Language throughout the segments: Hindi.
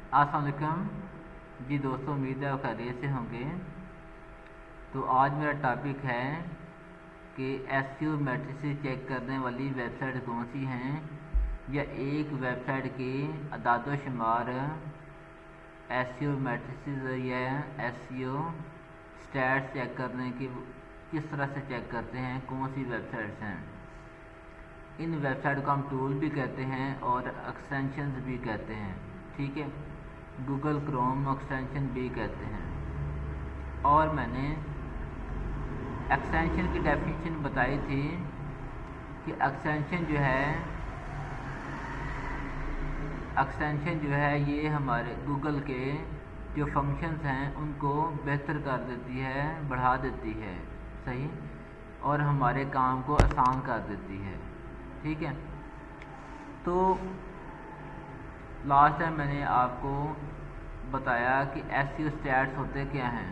अस्सलाम वालेकुम जी दोस्तों, उम्मीद है आप खैरियत से होंगे। तो आज मेरा टॉपिक है कि एसईओ मैट्रिसेस चेक करने वाली वेबसाइट कौन सी हैं, या एक वेबसाइट की अदाद-ओ-शुमार एसईओ मैट्रिसेस या एसईओ स्टैट्स चेक करने की किस तरह से चेक करते हैं, कौन सी वेबसाइट्स हैं। इन वेबसाइट को हम टूल भी कहते हैं और एक्सटेंशंस भी कहते हैं, ठीक है। गूगल क्रोम एक्सटेंशन भी कहते हैं। और मैंने एक्सटेंशन की डेफिनेशन बताई थी कि एक्सटेंशन जो है ये हमारे गूगल के जो फंक्शंस हैं उनको बेहतर कर देती है, बढ़ा देती है, सही, और हमारे काम को आसान कर देती है, ठीक है। तो लास्ट टाइम मैंने आपको बताया कि एसईओ स्टैट्स होते क्या हैं।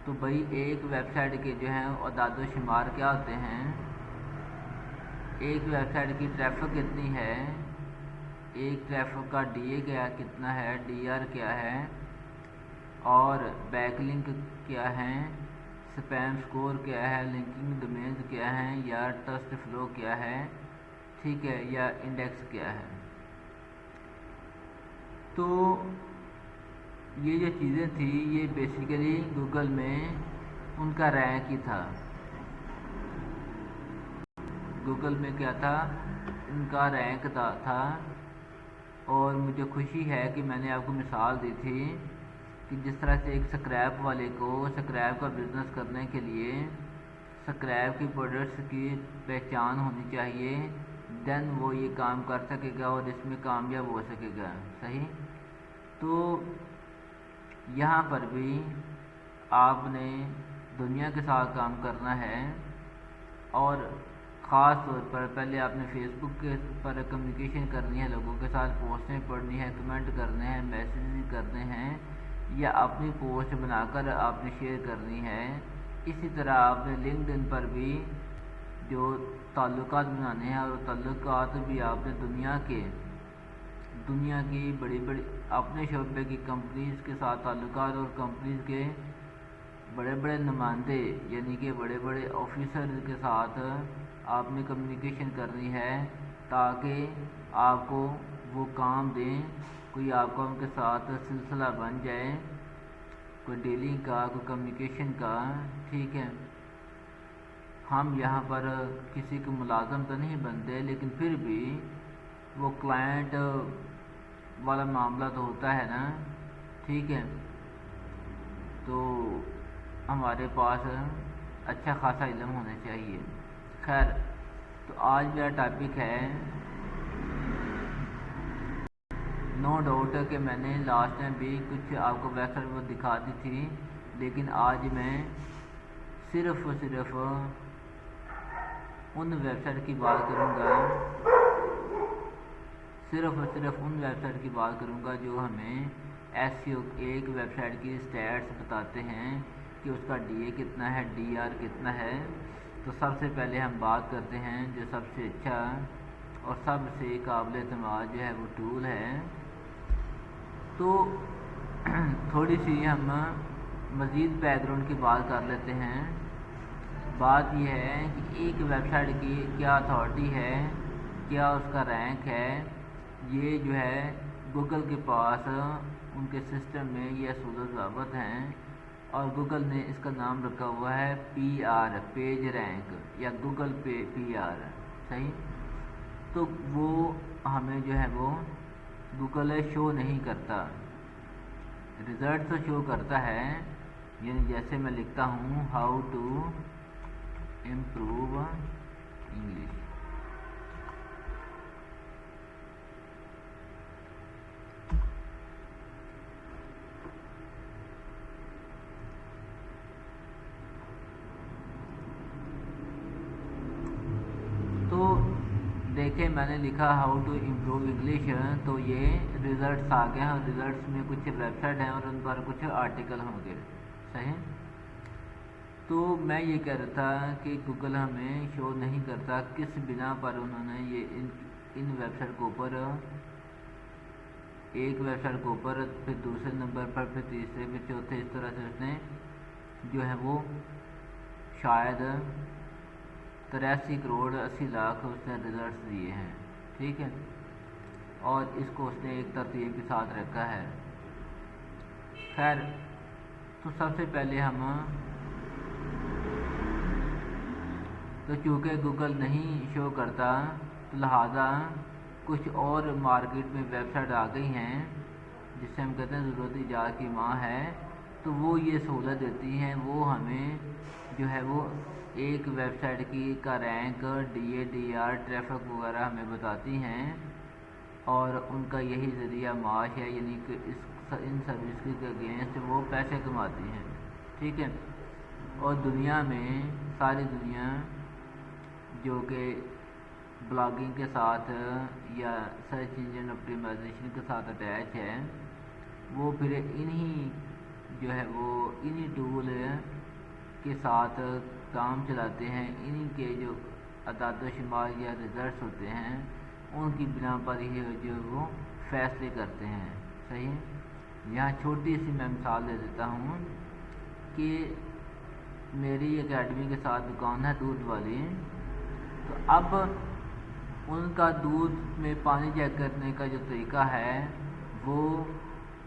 तो भाई एक वेबसाइट के जो हैं अदाद-ओ-शुमार क्या होते हैं। एक वेबसाइट की ट्रैफिक कितनी है, एक ट्रैफिक का डीए क्या कितना है, डीआर क्या है, और बैकलिंक क्या है, स्पैम स्कोर क्या है, लिंकिंग डोमेन्स क्या हैं, या ट्रस्ट फ्लो क्या है, ठीक है, या इंडेक्स क्या है। तो ये जो चीज़ें थी ये बेसिकली गूगल में उनका रैंक ही था। गूगल में क्या था, उनका रैंक था। और मुझे खुशी है कि मैंने आपको मिसाल दी थी कि जिस तरह से एक स्क्रैप वाले को स्क्रैप का बिज़नेस करने के लिए स्क्रैप की प्रोडक्ट्स की पहचान होनी चाहिए, देन वो ये काम कर सकेगा और इसमें कामयाब हो सकेगा, सही। तो यहाँ पर भी आपने दुनिया के साथ काम करना है, और ख़ास तौर पर पहले आपने फेसबुक के पर कम्युनिकेशन करनी है, लोगों के साथ पोस्टें पढ़नी है, कमेंट करने हैं, मैसेज करने हैं, या अपनी पोस्ट बनाकर आपने शेयर करनी है। इसी तरह आपने लिंक्डइन पर भी जो ताल्लुकात बनाने हैं, और ताल्लुकात भी आपने दुनिया की बड़ी बड़ी अपने शोबे की कंपनीज़ के साथ ताल्लुकात, और कंपनीज़ के बड़े बड़े नुमाइंदे यानी कि बड़े बड़े ऑफिसर के साथ आपने कम्युनिकेशन करनी है, ताकि आपको वो काम दें, कोई आपका उनके साथ सिलसिला बन जाए, कोई डीलिंग का, कोई कम्युनिकेशन का, ठीक है। हम यहाँ पर किसी को मुलाज़म तो नहीं बनते, लेकिन फिर भी वो क्लाइंट वाला मामला तो होता है ना, ठीक है। तो हमारे पास अच्छा खासा इल्म होना चाहिए। खैर, तो आज मेरा टॉपिक है, नो डाउट कि मैंने लास्ट टाइम भी कुछ आपको वेबसाइट वो दिखा दी थी, लेकिन आज मैं सिर्फ और सिर्फ उन वेबसाइट की बात करूँगा, जो हमें एसईओ एक वेबसाइट की स्टैट्स बताते हैं कि उसका डीए कितना है, डीआर कितना है। तो सबसे पहले हम बात करते हैं जो सबसे अच्छा और सबसे काबिल एतमाद जो है वो टूल है। तो थोड़ी सी हम मज़ीद बैकग्राउंड की बात कर लेते हैं। बात यह है कि एक वेबसाइट की क्या अथॉरिटी है, क्या उसका रैंक है, ये जो है गूगल के पास उनके सिस्टम में ये असूल ज़ाबत हैं, और गूगल ने इसका नाम रखा हुआ है पीआर, पेज रैंक, या गूगल पीआर, सही। तो वो हमें जो है वो गूगल शो नहीं करता, रिज़ल्ट तो शो करता है। यानी जैसे मैं लिखता हूँ हाउ टू इम्प्रूव इंग्लिश, तो देखें मैंने लिखा हाउ टू इम्प्रूव इंग्लिश, तो ये रिज़ल्ट्स आ गए हैं, और रिज़ल्ट्स में कुछ वेबसाइट हैं और उन पर कुछ आर्टिकल होंगे, सही। तो मैं ये कह रहा था कि गूगल हमें शो नहीं करता, किस बिना पर उन्होंने ये इन वेबसाइट के ऊपर एक वेबसाइट के ऊपर, फिर दूसरे नंबर पर, फिर तीसरे, फिर चौथे, इस तरह से उसने जो है वो शायद 83 करोड़ 80 लाख उसने रिजल्ट दिए हैं। ठीक है, और इसको उसने एक तरतीब के साथ रखा है। खैर, तो सबसे पहले हम तो चूँकि गूगल नहीं शो करता, तो लिहाजा कुछ और मार्केट में वेबसाइट आ गई हैं जिससे हम कहते हैं ज़रूरत ईजाद की माँ है, तो वो ये सहूलत देती हैं, वो हमें जो है वो एक वेबसाइट की का रैंक, DADR, ट्रैफिक वगैरह हमें बताती हैं, और उनका यही ज़रिया माश है, यानी कि इन सर्विस के अगेंस्ट वो पैसे कमाती हैं। ठीक है, और दुनिया में सारी दुनिया जो कि ब्लॉगिंग के साथ या सर्च इंजन ऑप्टिमाइजेशन के साथ अटैच है, वो फिर इन्हीं जो है वो इन्हीं टूल के साथ काम चलाते हैं। इन्हीं के जो अदाद शुमार या रिजल्ट्स होते हैं, उनकी बिना पर ही जो वो फैसले करते हैं। सही है, यहाँ छोटी सी मैं मिसाल दे देता हूँ कि मेरी एकेडमी के साथ दुकान है दूध वाली, तो अब उनका दूध में पानी चेक करने का जो तरीका है, वो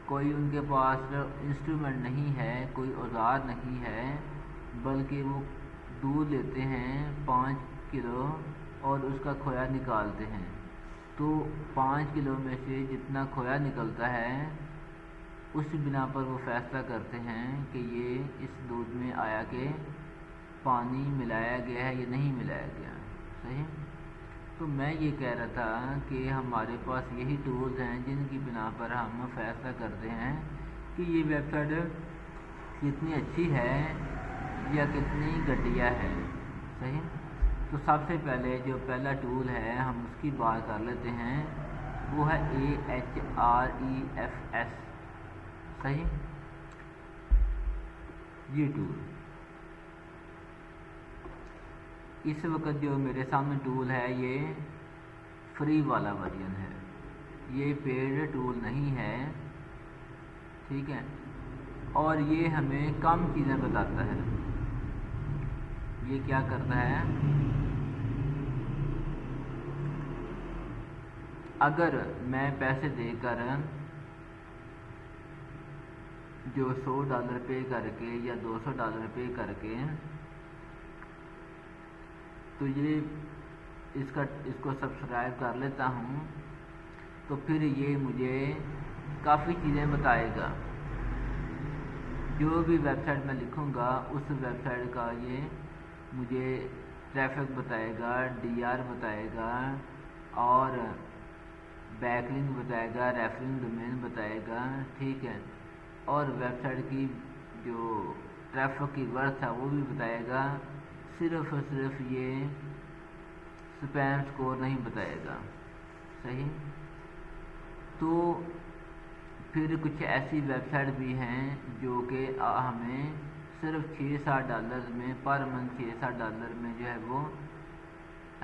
कोई उनके पास इंस्ट्रूमेंट नहीं है, कोई औजार नहीं है, बल्कि वो दूध लेते हैं 5 किलो और उसका खोया निकालते हैं। तो 5 किलो में से जितना खोया निकलता है, उस बिना पर वो फैसला करते हैं कि ये इस दूध में आया कि पानी मिलाया गया है या नहीं मिलाया गया। सही, तो मैं ये कह रहा था कि हमारे पास यही टूल्स हैं जिनकी बिना पर हम फैसला करते हैं कि ये वेबसाइट कितनी अच्छी है या कितनी घटिया है। सही, तो सबसे पहले जो पहला टूल है हम उसकी बात कर लेते हैं, वो है Ahrefs। सही, ये टूल इस वक्त जो मेरे सामने टूल है, ये फ्री वाला वर्जन है, ये पेड टूल नहीं है। ठीक है, और ये हमें कम चीज़ें बताता है। ये क्या करता है, अगर मैं पैसे देकर जो $100 पे करके या $200 पे करके, तो ये इसको सब्सक्राइब कर लेता हूँ, तो फिर ये मुझे काफ़ी चीज़ें बताएगा। जो भी वेबसाइट मैं लिखूँगा उस वेबसाइट का ये मुझे ट्रैफिक बताएगा, DR बताएगा, और बैकलिंक बताएगा, रेफरिंग डोमेन बताएगा। ठीक है, और वेबसाइट की जो ट्रैफिक की वर्थ है वो भी बताएगा। सिर्फ और सिर्फ ये स्पैम स्कोर नहीं बताएगा। सही, तो फिर कुछ ऐसी वेबसाइट भी हैं जो कि हमें सिर्फ $6-7 में पर मंथ $6-7 में जो है वो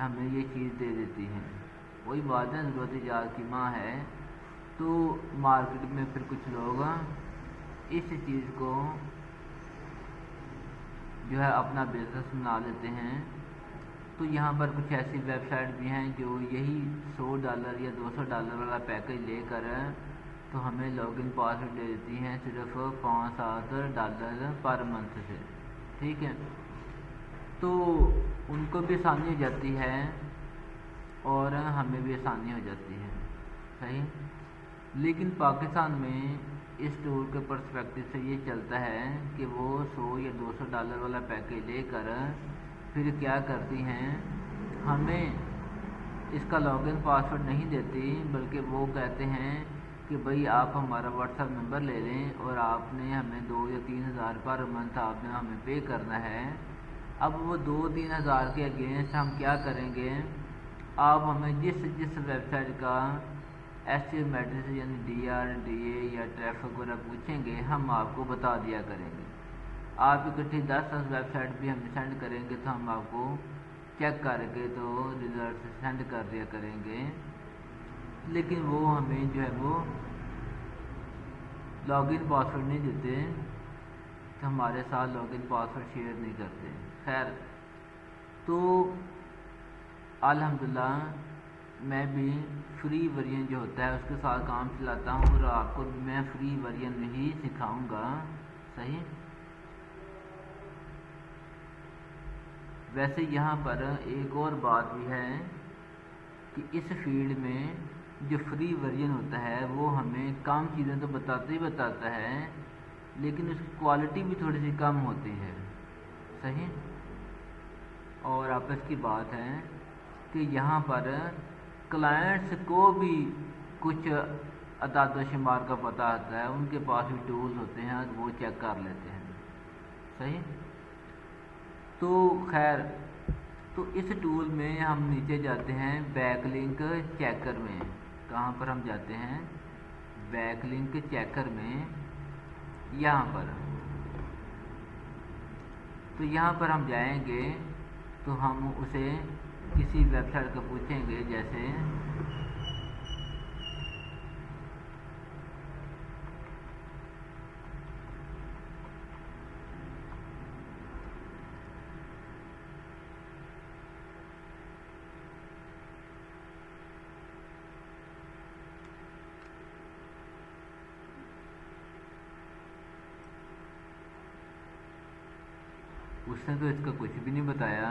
हमें ये चीज़ दे देती हैं। वही बात है, ज़रूरत ईजाद की माँ है। तो मार्केट में फिर कुछ लोग इस चीज़ को जो है अपना बिजनेस बना लेते हैं। तो यहाँ पर कुछ ऐसी वेबसाइट भी हैं जो यही $100 या $200 वाला पैकेज लेकर तो हमें लॉगिन पासवर्ड दे देती हैं सिर्फ $5-7 पर मंथ से। ठीक है, तो उनको भी आसानी हो जाती है और हमें भी आसानी हो जाती है। सही, लेकिन पाकिस्तान में इस टूर के पर्सपेक्टिव से ये चलता है कि वो $100 या $200 वाला पैकेज लेकर फिर क्या करती हैं, हमें इसका लॉगिन पासवर्ड नहीं देती, बल्कि वो कहते हैं कि भाई आप हमारा व्हाट्सएप नंबर ले लें और आपने हमें 2 या 3 हज़ार पर मंथ आपने हमें पे करना है। अब वो 2-3 हज़ार के अगेंस्ट हम क्या करेंगे, आप हमें जिस वेबसाइट का SEO मैट्रिक्स यानी DR, DA या ट्रैफिक वगैरह पूछेंगे, हम आपको बता दिया करेंगे। आप इकट्ठी 10 वेबसाइट भी हमें सेंड करेंगे तो हम आपको चेक करके तो रिजल्ट सेंड कर दिया करेंगे, लेकिन वो हमें जो है वो लॉगिन पासवर्ड नहीं देते तो हमारे साथ लॉगिन पासवर्ड शेयर नहीं करते। खैर, तो अल्हम्दुलिल्लाह मैं भी फ्री वर्जन जो होता है उसके साथ काम चलाता हूँ और आपको भी मैं फ्री वर्जन में ही सिखाऊंगा। सही। वैसे यहाँ पर एक और बात भी है कि इस फील्ड में जो फ्री वर्जन होता है वो हमें कम चीज़ें तो बताते ही बताता है, लेकिन उसकी क्वालिटी भी थोड़ी सी कम होती है। सही। और आपस की बात है कि यहाँ पर क्लाइंट्स को भी कुछ अदाद शुमार का पता आता है, उनके पास भी टूल्स होते हैं, वो चेक कर लेते हैं। सही। तो खैर, तो इस टूल में हम नीचे जाते हैं बैकलिंक चेकर में। कहाँ पर हम जाते हैं? बैकलिंक चेकर में, यहाँ पर। तो यहाँ पर हम जाएंगे तो हम उसे किसी वेबसाइट को पूछेंगे, जैसे उसने तो इसका कुछ भी नहीं बताया।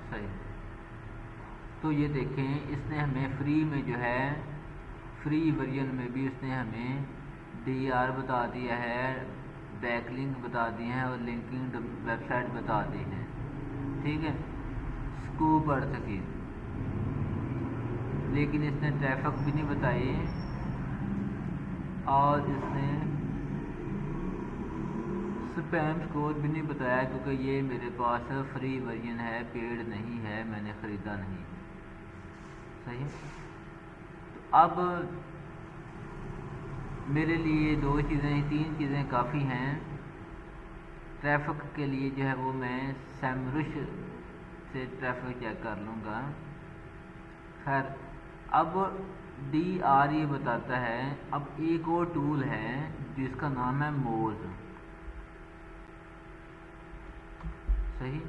सही। तो ये देखें, इसने हमें फ्री में जो है, फ्री वर्जन में भी उसने हमें DER बता दिया है, बैकलिंक बता दिए हैं और लिंकिंग वेबसाइट बता दी है। ठीक है, स्कूप अर्थ की। लेकिन इसने ट्रैफिक भी नहीं बताई और इसने स्पैम स्कोर भी नहीं बताया, क्योंकि ये मेरे पास फ्री वर्जन है, पेड नहीं है, मैंने ख़रीदा नहीं। सही। तो अब मेरे लिए दो चीज़ें, तीन चीज़ें काफ़ी हैं। ट्रैफिक के लिए जो है वो मैं सैमरुश से ट्रैफिक चेक कर लूँगा। खैर, अब DER ये बताता है। अब एक और टूल है जिसका नाम है मोज। सही।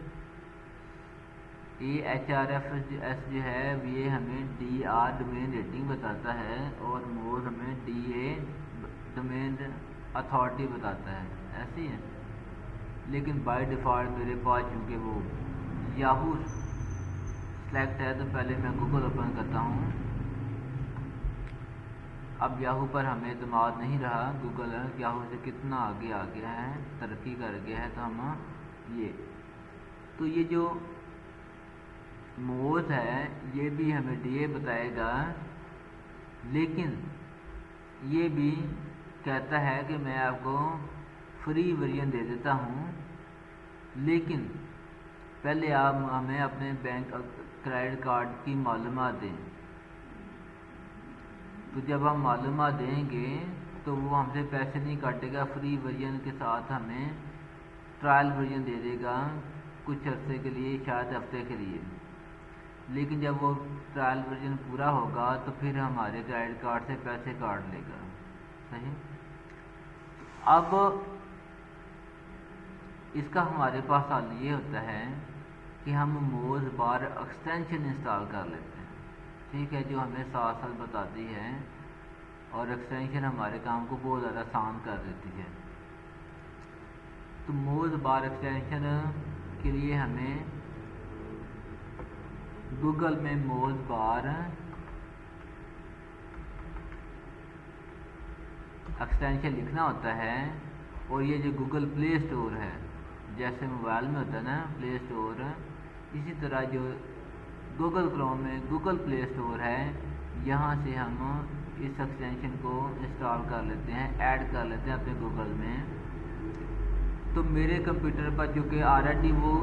ये HRFS जो है ये हमें DER डोमेन रेटिंग बताता है और मोज हमें DA डोमेन अथॉरिटी बताता है। ऐसी है, लेकिन बाय डिफ़ॉल्ट मेरे पास चूँकि वो याहू सेलेक्ट है तो पहले मैं गूगल ओपन करता हूँ। अब याहू पर हमें एतमाद नहीं रहा, गूगल याहू से कितना आगे आ गया है, तरक्की कर गया है। तो हम ये जो मोज है ये भी हमें DA बताएगा, लेकिन ये भी कहता है कि मैं आपको फ्री वर्जन दे देता हूँ, लेकिन पहले आप हमें अपने बैंक क्रेडिट कार्ड की मालूमात दें। तो जब हम मालूमात देंगे तो वो हमसे पैसे नहीं काटेगा, फ्री वर्जन के साथ हमें ट्रायल वर्जन दे देगा कुछ अर्से के लिए, शायद हफ्ते के लिए। लेकिन जब वो ट्रायल वर्जन पूरा होगा तो फिर हमारे क्रेडिट कार्ड से पैसे काट लेगा। सही। अब इसका हमारे पास हल ये होता है कि हम मोज बार एक्सटेंशन इंस्टॉल कर लेते हैं। ठीक है, जो हमें साथ साथ बताती है और एक्सटेंशन हमारे काम को बहुत ज़्यादा आसान कर देती है। तो मोज बार एक्सटेंशन के लिए हमें गूगल में मोज बार एक्सटेंशन लिखना होता है और ये जो गूगल प्ले स्टोर है, जैसे मोबाइल में होता है ना प्ले स्टोर, इसी तरह जो गूगल क्रोम में गूगल प्ले स्टोर है, यहाँ से हम इस एक्सटेंशन को इंस्टॉल कर लेते हैं, ऐड कर लेते हैं अपने गूगल में। तो मेरे कंप्यूटर पर जो कि ऑलरेडी वो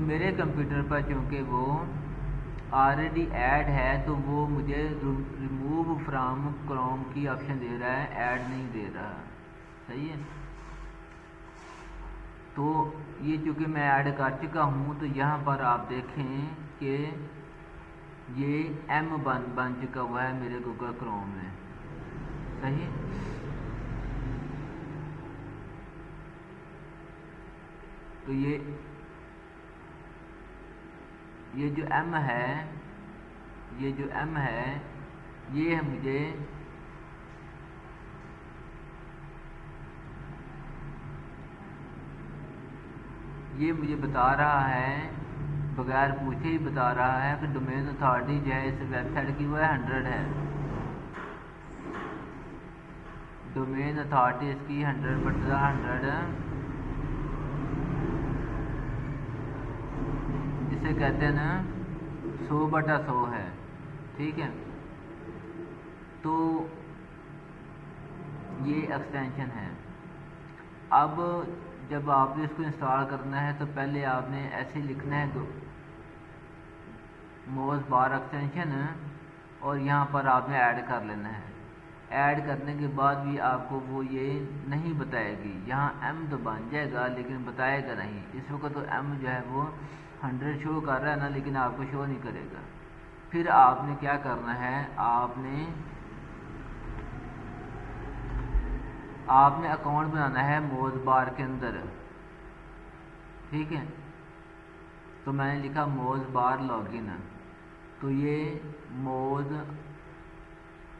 मेरे कंप्यूटर पर चूँकि वो ऑलरेडी ऐड है तो वो मुझे रिमूव फ्रॉम क्रोम की ऑप्शन दे रहा है, ऐड नहीं दे रहा। सही है। तो ये चूँकि मैं ऐड कर चुका हूँ तो यहाँ पर आप देखें कि ये M बन चुका हुआ है मेरे गूगल क्रोम में। सही है। तो ये जो M है, ये मुझे बता रहा है, बगैर पूछे ही बता रहा है कि डोमेन अथॉरिटी जो है इस वेबसाइट की वो 100 है। डोमेन अथॉरिटी इसकी 100/100 जिसे कहते हैं ना 100/100 है। ठीक है। तो ये एक्सटेंशन है। अब जब आपने इसको इंस्टॉल करना है तो पहले आपने ऐसे लिखना है मोज बार एक्सटेंशन और यहाँ पर आपने ऐड कर लेना है। ऐड करने के बाद भी आपको वो ये नहीं बताएगी, यहाँ M तो बन जाएगा लेकिन बताएगा नहीं। इस वक्त तो M जो है वो 100 शो कर रहा है ना, लेकिन आपको शो नहीं करेगा। फिर आपने क्या करना है, आपने अकाउंट बनाना है मोज बार के अंदर। ठीक है। तो मैंने लिखा मोज बार लॉगिन, तो ये मोज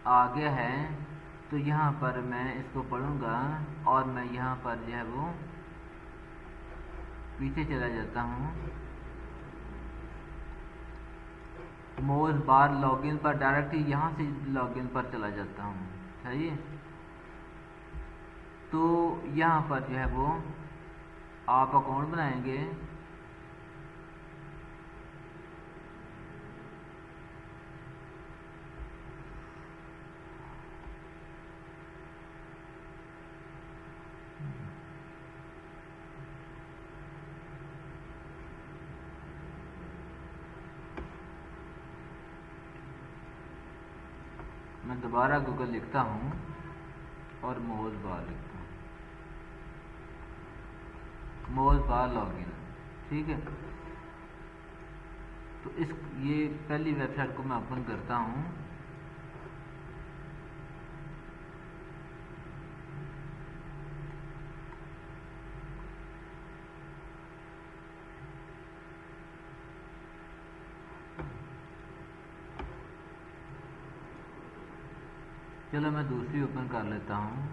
आ गया है। तो यहाँ पर मैं इसको पढ़ूँगा और मैं यहाँ पर जो है वो पीछे चला जाता हूँ। मोज बार लॉगिन पर डायरेक्ट यहाँ से लॉगिन पर चला जाता हूँ। सही है। तो यहाँ पर जो है वो आप अकाउंट बनाएंगे। मैं दोबारा गूगल लिखता हूँ और मोज बार लिखता हूँ, मोज बार लॉगिन। ठीक है। तो ये पहली वेबसाइट को मैं ओपन करता हूँ। चलो मैं दूसरी ओपन कर लेता हूँ।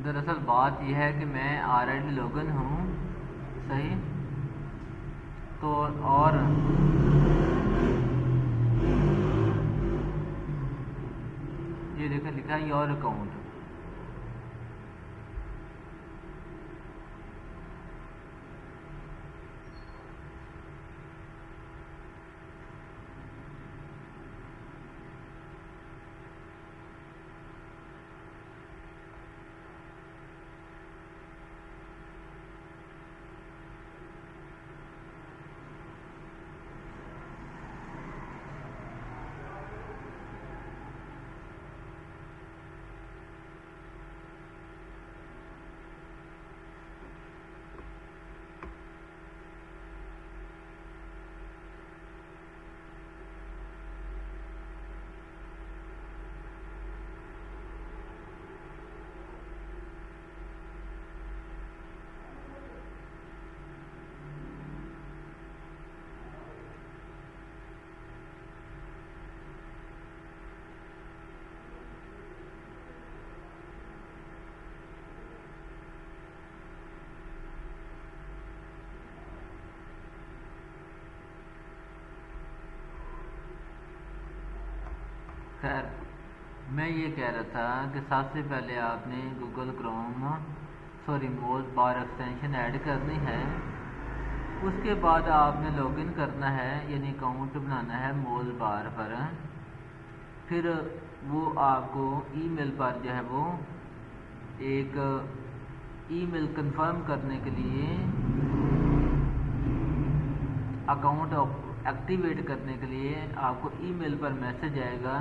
दरअसल बात यह है कि मैं ऑलरेडी लॉगिन हूँ। सही। तो और ये देखें लिखा है योर अकाउंट। खैर, मैं ये कह रहा था कि सबसे पहले आपने Google Chrome Moz bar extension add करनी है। उसके बाद आपने लॉगिन करना है, यानी अकाउंट बनाना है मोज़ बार पर। फिर वो आपको ईमेल पर जो है वो एक ईमेल कंफर्म करने के लिए, अकाउंट एक्टिवेट करने के लिए आपको ईमेल पर मैसेज आएगा।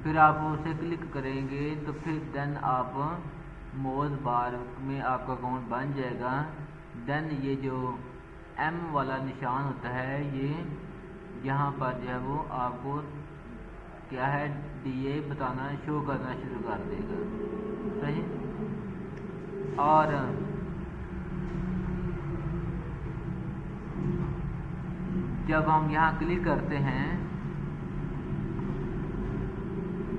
फिर आप उसे क्लिक करेंगे तो फिर देन आप मोज़ बार में आपका अकाउंट बन जाएगा। देन ये जो एम वाला निशान होता है, ये यहाँ पर जो है वो आपको क्या है DA बताना, शो करना शुरू कर देगा। सही। और जब हम यहाँ क्लिक करते हैं,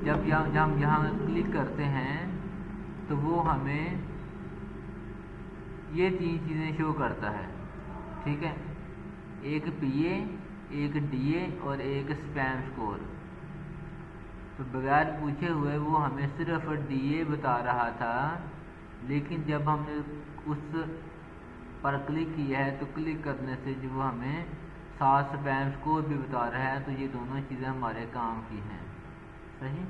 जब हम यहाँ क्लिक करते हैं तो वो हमें ये 3 चीज़ें शो करता है। ठीक है, एक PA, एक DA और एक स्पैम स्कोर। तो बगैर पूछे हुए वो हमें सिर्फ DA बता रहा था, लेकिन जब हमने उस पर क्लिक किया है तो क्लिक करने से जो हमें साथ स्पैम स्कोर भी बता रहा है। तो ये दोनों चीज़ें हमारे काम की हैं। सही।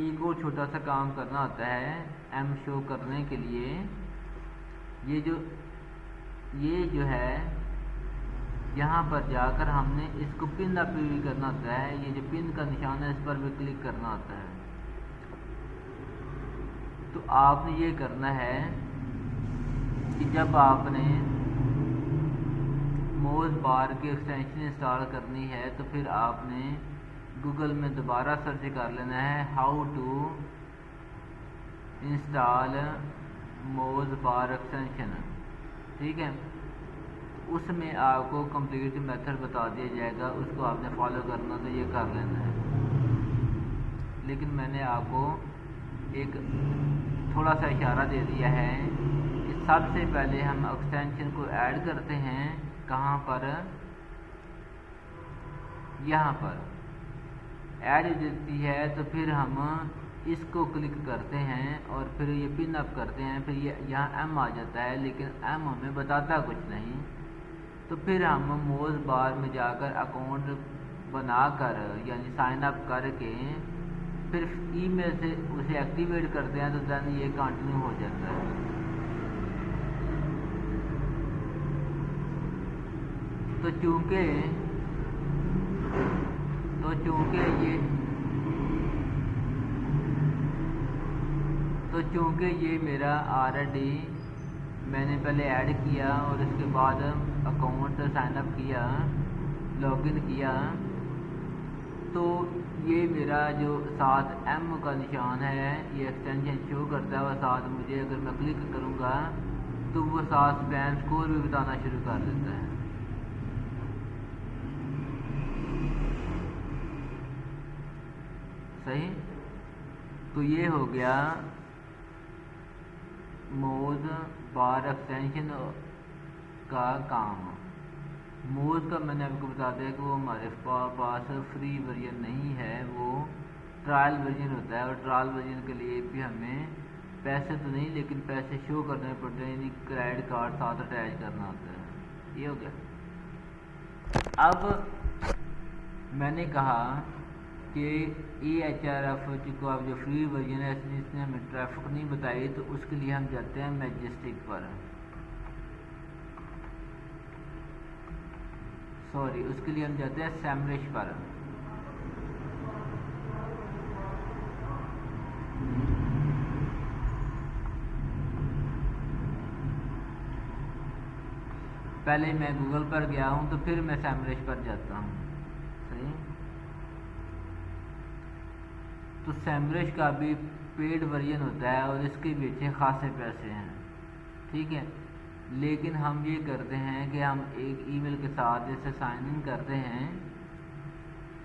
एक और छोटा सा काम करना होता है एम शो करने के लिए। ये जो है यहाँ पर जाकर हमने इसको पिन अप भी करना होता है। ये जो पिन का निशान है इस पर भी क्लिक करना होता है। तो आपने ये करना है कि जब आपने मोज़ बार की एक्सटेंशन इंस्टॉल करनी है तो फिर आपने गूगल में दोबारा सर्च कर लेना है how to install Moz bar extension. ठीक है, उसमें आपको कंप्लीट मेथड बता दिया जाएगा, उसको आपने फॉलो करना तो ये कर लेना है। लेकिन मैंने आपको एक थोड़ा सा इशारा दे दिया है कि सबसे पहले हम एक्सटेंशन को ऐड करते हैं। कहाँ पर? यहाँ पर ऐड देती है तो फिर हम इसको क्लिक करते हैं और फिर ये पिन अप करते हैं। फिर ये यहाँ M आ जाता है, लेकिन M हमें बताता कुछ नहीं। तो फिर हम मोज़ बार में जाकर अकाउंट बनाकर यानी साइन अप करके फिर ईमेल से उसे एक्टिवेट करते हैं, तो देन ये कंटिन्यू हो जाता है। तो चूँकि ये मेरा ऑलरेडी मैंने पहले ऐड किया और उसके बाद अकाउंट साइन अप किया, लॉगिन किया, तो ये मेरा जो साथ M का निशान है ये एक्सटेंशन शो करता है। और साथ मुझे अगर मैं क्लिक करूँगा तो वो साथ स्पैम स्कोर भी बताना शुरू कर देता है। सही। तो ये हो गया मोज़ बार एक्सटेंशन का काम। मोज़ का मैंने आपको बता दिया कि वो हमारे पास फ्री वर्जन नहीं है, वो ट्रायल वर्जन होता है। और ट्रायल वर्जन के लिए भी हमें पैसे तो नहीं लेकिन पैसे शो करने पड़ते हैं, यानी क्रेडिट कार्ड साथ अटैच करना होता है। ये हो गया। अब मैंने कहा कि EHRF को आप जो फ्री वर्जन है जिसने हमें ट्रैफिक नहीं बताई, तो उसके लिए हम जाते हैं मैजेस्टिक पर। उसके लिए हम जाते हैं सैमरिश पर। पहले मैं गूगल पर गया हूँ तो फिर मैं सैमरिश पर जाता हूँ। सही। तो सैमरिश का भी पेड वर्जन होता है और इसके भी अच्छे खासे पैसे हैं। ठीक है, लेकिन हम ये करते हैं कि हम एक ईमेल के साथ जैसे साइन इन करते हैं,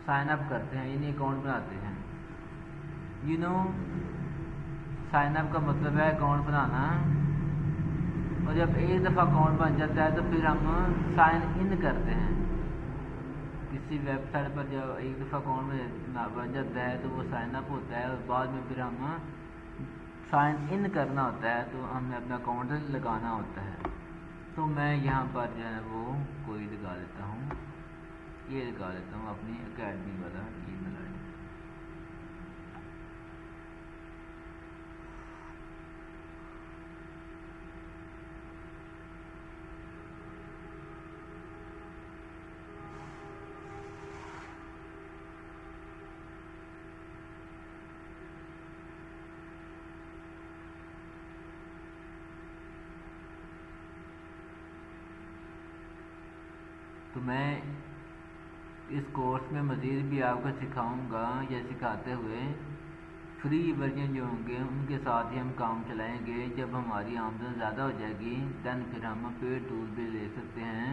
साइन अप करते हैं, यानी अकाउंट बनाते हैं। साइन अप का मतलब है अकाउंट बनाना। और जब एक दफ़ा अकाउंट बन जाता है तो फिर हम साइन इन करते हैं। किसी वेबसाइट पर जब एक दफ़ा अकाउंट में बन जाता है तो वो साइन अप होता है और बाद में फिर हम साइन इन करना होता है, तो हमें अपना अकाउंट लगाना होता है। तो मैं यहाँ पर जो है वो कोई लगा लेता हूँ, ये लगा लेता हूँ अपनी एकेडमी वाला ईमेल आईडी। तो मैं इस कोर्स में मज़ीद भी आपको सिखाऊंगा, या सिखाते हुए फ्री वर्जन जो होंगे उनके साथ ही हम काम चलाएंगे। जब हमारी आमदन ज़्यादा हो जाएगी दैन फिर हम पेड टूल भी ले सकते हैं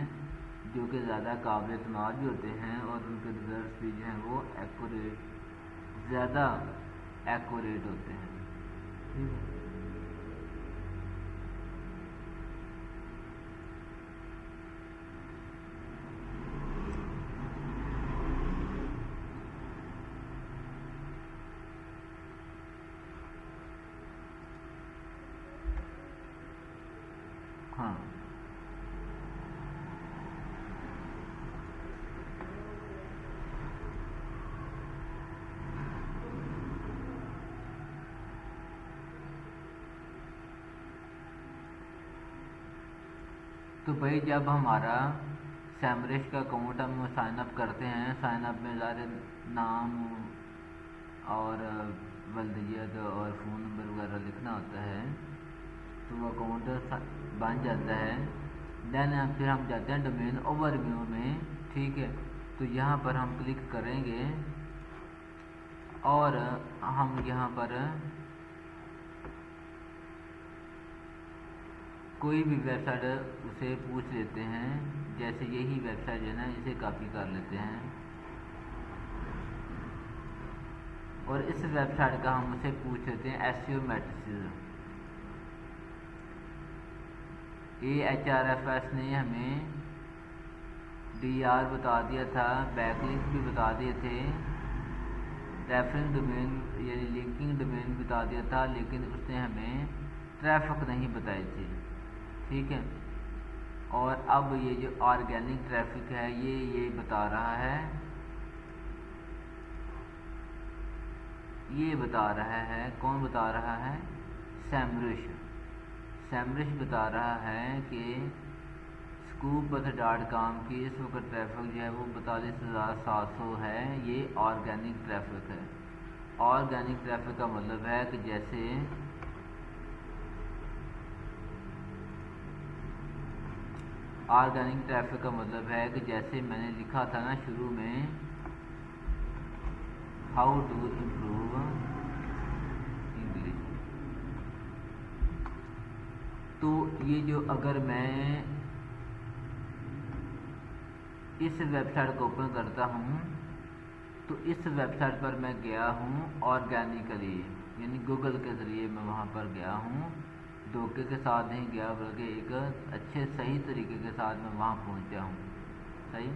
जो कि ज़्यादा काबिल इस्तेमाल भी होते हैं और उनके रिजल्ट भी जो हैं वो एक्यूरेट, ज़्यादा एक्यूरेट होते हैं। ठीक है। हाँ, तो भाई जब हमारा सैमरिश का अकाउंट हम साइन अप करते हैं, साइन अप में ज़्यादा नाम और वल्दियत और फ़ोन नंबर वगैरह लिखना होता है, तो वो अकाउंट बन जाता है। देन फिर हम जाते हैं डोमेन ओवरव्यू में। ठीक है, तो यहाँ पर हम क्लिक करेंगे और हम यहाँ पर कोई भी वेबसाइट उसे पूछ लेते हैं, जैसे यही वेबसाइट है ना, इसे कॉपी कर लेते हैं और इस वेबसाइट का हम उसे पूछ लेते हैं एसईओ मैट्रिसेस। AHRFS ने हमें DR बता दिया था, बैकलिंक भी बता दिए थे, रेफरेंस डोमेन यानी लिंकिंग डोमेन बता दिया था, लेकिन उसने हमें ट्रैफिक नहीं बताई थी। ठीक है, और अब ये जो ऑर्गेनिक ट्रैफिक है ये बता रहा है, ये बता रहा है, कौन बता रहा है? सैमरिश। सैमरिश बता रहा है कि scoop.com की इस वक्त ट्रैफिक जो है वो 42,700 है। ये ऑर्गेनिक ट्रैफिक है। ऑर्गेनिक ट्रैफिक का मतलब है कि जैसे ऑर्गेनिक ट्रैफिक का मतलब है कि जैसे मैंने लिखा था ना शुरू में, हाउ टू इम्प्रूव इंग्लिश। तो ये जो अगर मैं इस वेबसाइट को ओपन करता हूँ तो इस वेबसाइट पर मैं गया हूँ ऑर्गेनिकली, यानी गूगल के ज़रिए मैं वहाँ पर गया हूँ, धोखे के साथ नहीं गया बल्कि एक अच्छे सही तरीके के साथ मैं वहाँ पहुँचा हूँ। सही,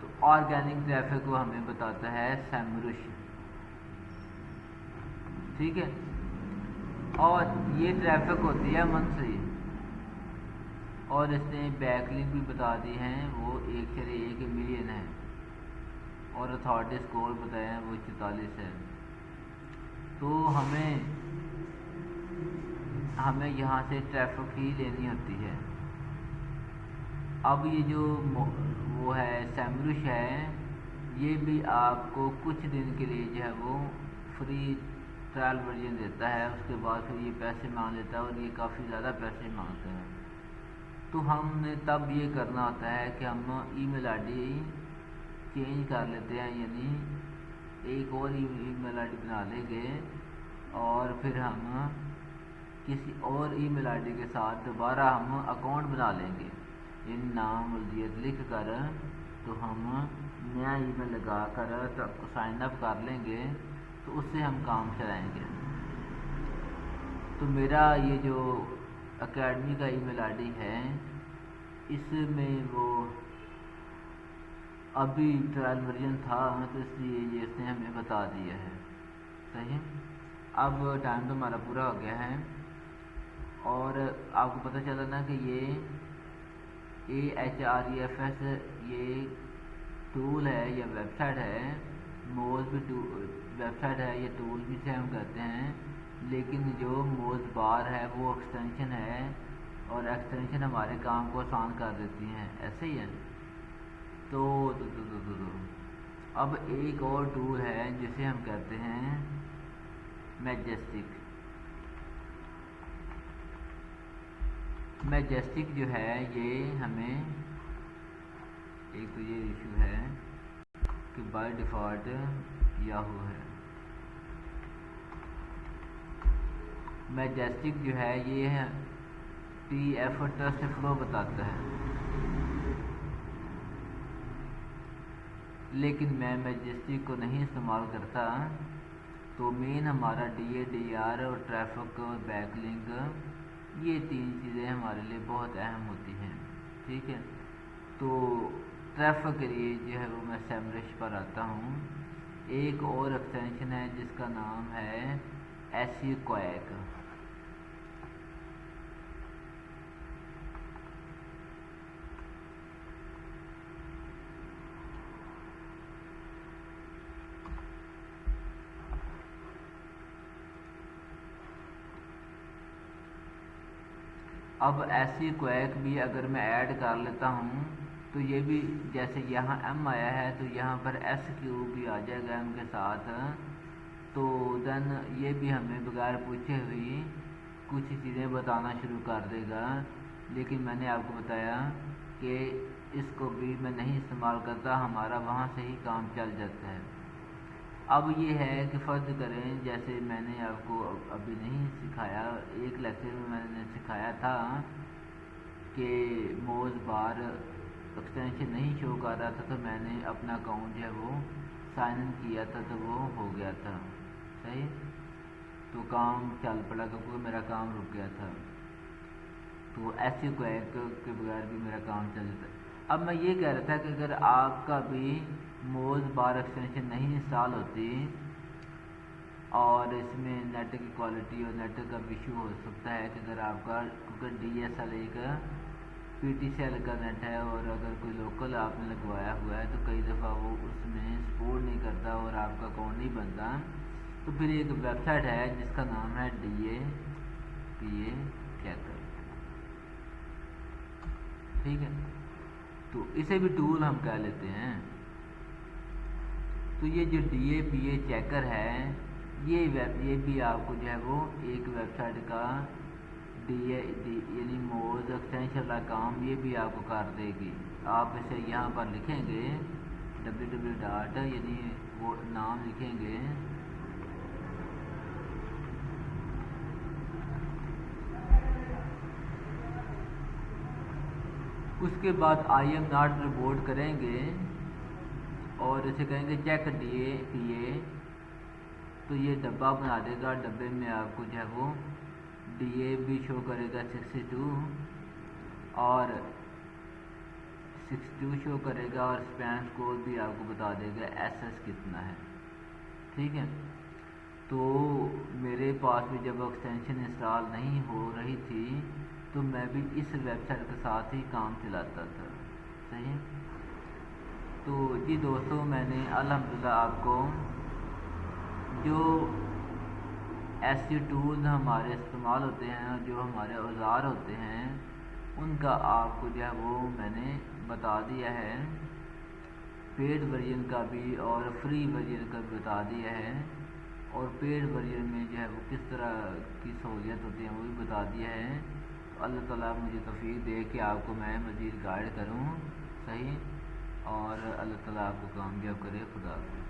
तो ऑर्गेनिक ट्रैफिक को हमें बताता है सैमरिश। ठीक है, और ये ट्रैफिक होती है मंथली, और इसने बैकलिंक भी बता दी हैं, वो 1.1 मिलियन है, और अथॉरिटी स्कोर बताया है वो 44 है। तो हमें यहाँ से ट्रैफिक ही लेनी होती है। अब ये जो वो है सैमरिश है, ये भी आपको कुछ दिन के लिए जो है वो फ्री ट्रायल वर्जन देता है, उसके बाद फिर ये पैसे मांग लेता है और ये काफ़ी ज़्यादा पैसे मांगते हैं। तो हमने तब ये करना होता है कि हम ईमेल आईडी चेंज कर लेते हैं, यानी एक और ईमेल आईडी बना लेंगे और फिर हम किसी और ईमेल आईडी के साथ दोबारा हम अकाउंट बना लेंगे, यानी नाम वल्दियत लिख कर, तो हम नया ईमेल लगा कर तो साइन अप कर लेंगे, तो उससे हम काम चलाएंगे। तो मेरा ये जो एकेडमी का ईमेल आईडी है, इसमें वो अभी ट्रायल वर्जन था तो इसलिए ये इसने हमें बता दिया है। सही है। अब टाइम तो हमारा पूरा हो गया है और आपको पता चला ना कि ये AHREFS ये टूल है या वेबसाइट है। मोज भी वेबसाइट है, ये टूल भी से हम करते हैं, लेकिन जो मोज बार है वो एक्सटेंशन है और एक्सटेंशन हमारे काम को आसान कर देती हैं। ऐसे ही है। तो अब एक और टूल है जिसे हम कहते हैं मैजेस्टिक। मैजेस्टिक जो है ये हमें एक तो ये इशू है कि बाय डिफ़ॉल्ट याहू है। मैजेस्टिक जो है ये TF ट्रस्ट फ्लो बताता है, लेकिन मैं मैजेस्टिक को नहीं इस्तेमाल करता। तो मेन हमारा DA DR और ट्रैफिक और बैकलिंक, ये तीन चीज़ें हमारे लिए बहुत अहम होती हैं। ठीक है। तो ट्रैफिक के लिए जो है वो मैं सेमरिश पर आता हूँ। एक और एक्सटेंशन है जिसका नाम है SEQuack। अब SEQuack भी अगर मैं ऐड कर लेता हूँ तो ये भी जैसे यहाँ M आया है तो यहाँ पर SQ भी आ जाएगा M के साथ। तो देन ये भी हमें बगैर पूछे हुई कुछ चीज़ें बताना शुरू कर देगा। लेकिन मैंने आपको बताया कि इसको भी मैं नहीं इस्तेमाल करता, हमारा वहाँ से ही काम चल जाता है। अब ये है कि फ़र्ज करें जैसे मैंने आपको अभी नहीं सिखाया, एक लेक्चर में मैंने सिखाया था कि मोज बार एक्सटेंशन नहीं शो कर रहा था, तो मैंने अपना अकाउंट जो है वो साइन इन किया था तो वो हो गया था। सही। तो काम चल पड़ा क्योंकि मेरा काम रुक गया था। तो SEQuack के बगैर भी मेरा काम चल जाता है। अब मैं ये कह रहा था कि अगर आपका भी मोज बार एक्सटेंशन नहीं इंस्टॉल होती और इसमें नेट की क्वालिटी और नेट का इशू हो सकता है कि अगर आपका क्योंकि DSL एक PTCL का नेट है और अगर कोई लोकल आपने लगवाया हुआ है तो कई दफ़ा वो उसमें सपोर्ट नहीं करता और आपका अकाउंट नहीं बनता। तो फिर एक वेबसाइट है जिसका नाम है DAPA चेकर। ठीक है। तो इसे भी टूल हम कह लेते हैं। तो ये जो DAPA चेकर है ये भी आपको जो है वो एक वेबसाइट का यानी मोज एक्सटेंशन का काम ये भी आपको कर देगी। आप इसे यहाँ पर लिखेंगे www. यानी वो नाम लिखेंगे उसके बाद I am not रिपोर्ट करेंगे और इसे कहेंगे चेक DAPA। तो ये डब्बा बना देगा, डब्बे में आपको जो है वो DA भी शो करेगा 62 और 62 शो करेगा और स्पैन स्कोर भी आपको बता देगा SS कितना है। ठीक है। तो मेरे पास भी जब एक्सटेंशन इंस्टॉल नहीं हो रही थी तो मैं भी इस वेबसाइट के साथ ही काम चलाता था। सही है। तो जी दोस्तों, मैंने अल्हम्दुलिल्लाह आपको जो ऐसे टूल्स हमारे इस्तेमाल होते हैं, जो हमारे औजार होते हैं, उनका आपको जो है वो मैंने बता दिया है। पेड वर्जन का भी और फ्री वर्जन का भी बता दिया है और पेड वर्जन में जो है वो किस तरह की सहूलियत होती है वो भी बता दिया है। तो अल्लाह ताला मुझे तौफीक दे कि आपको मैं मज़ीद गाइड करूँ। सही। और अल्लाह ताला आपको कामयाब करे। खुदा हाफ़िज़।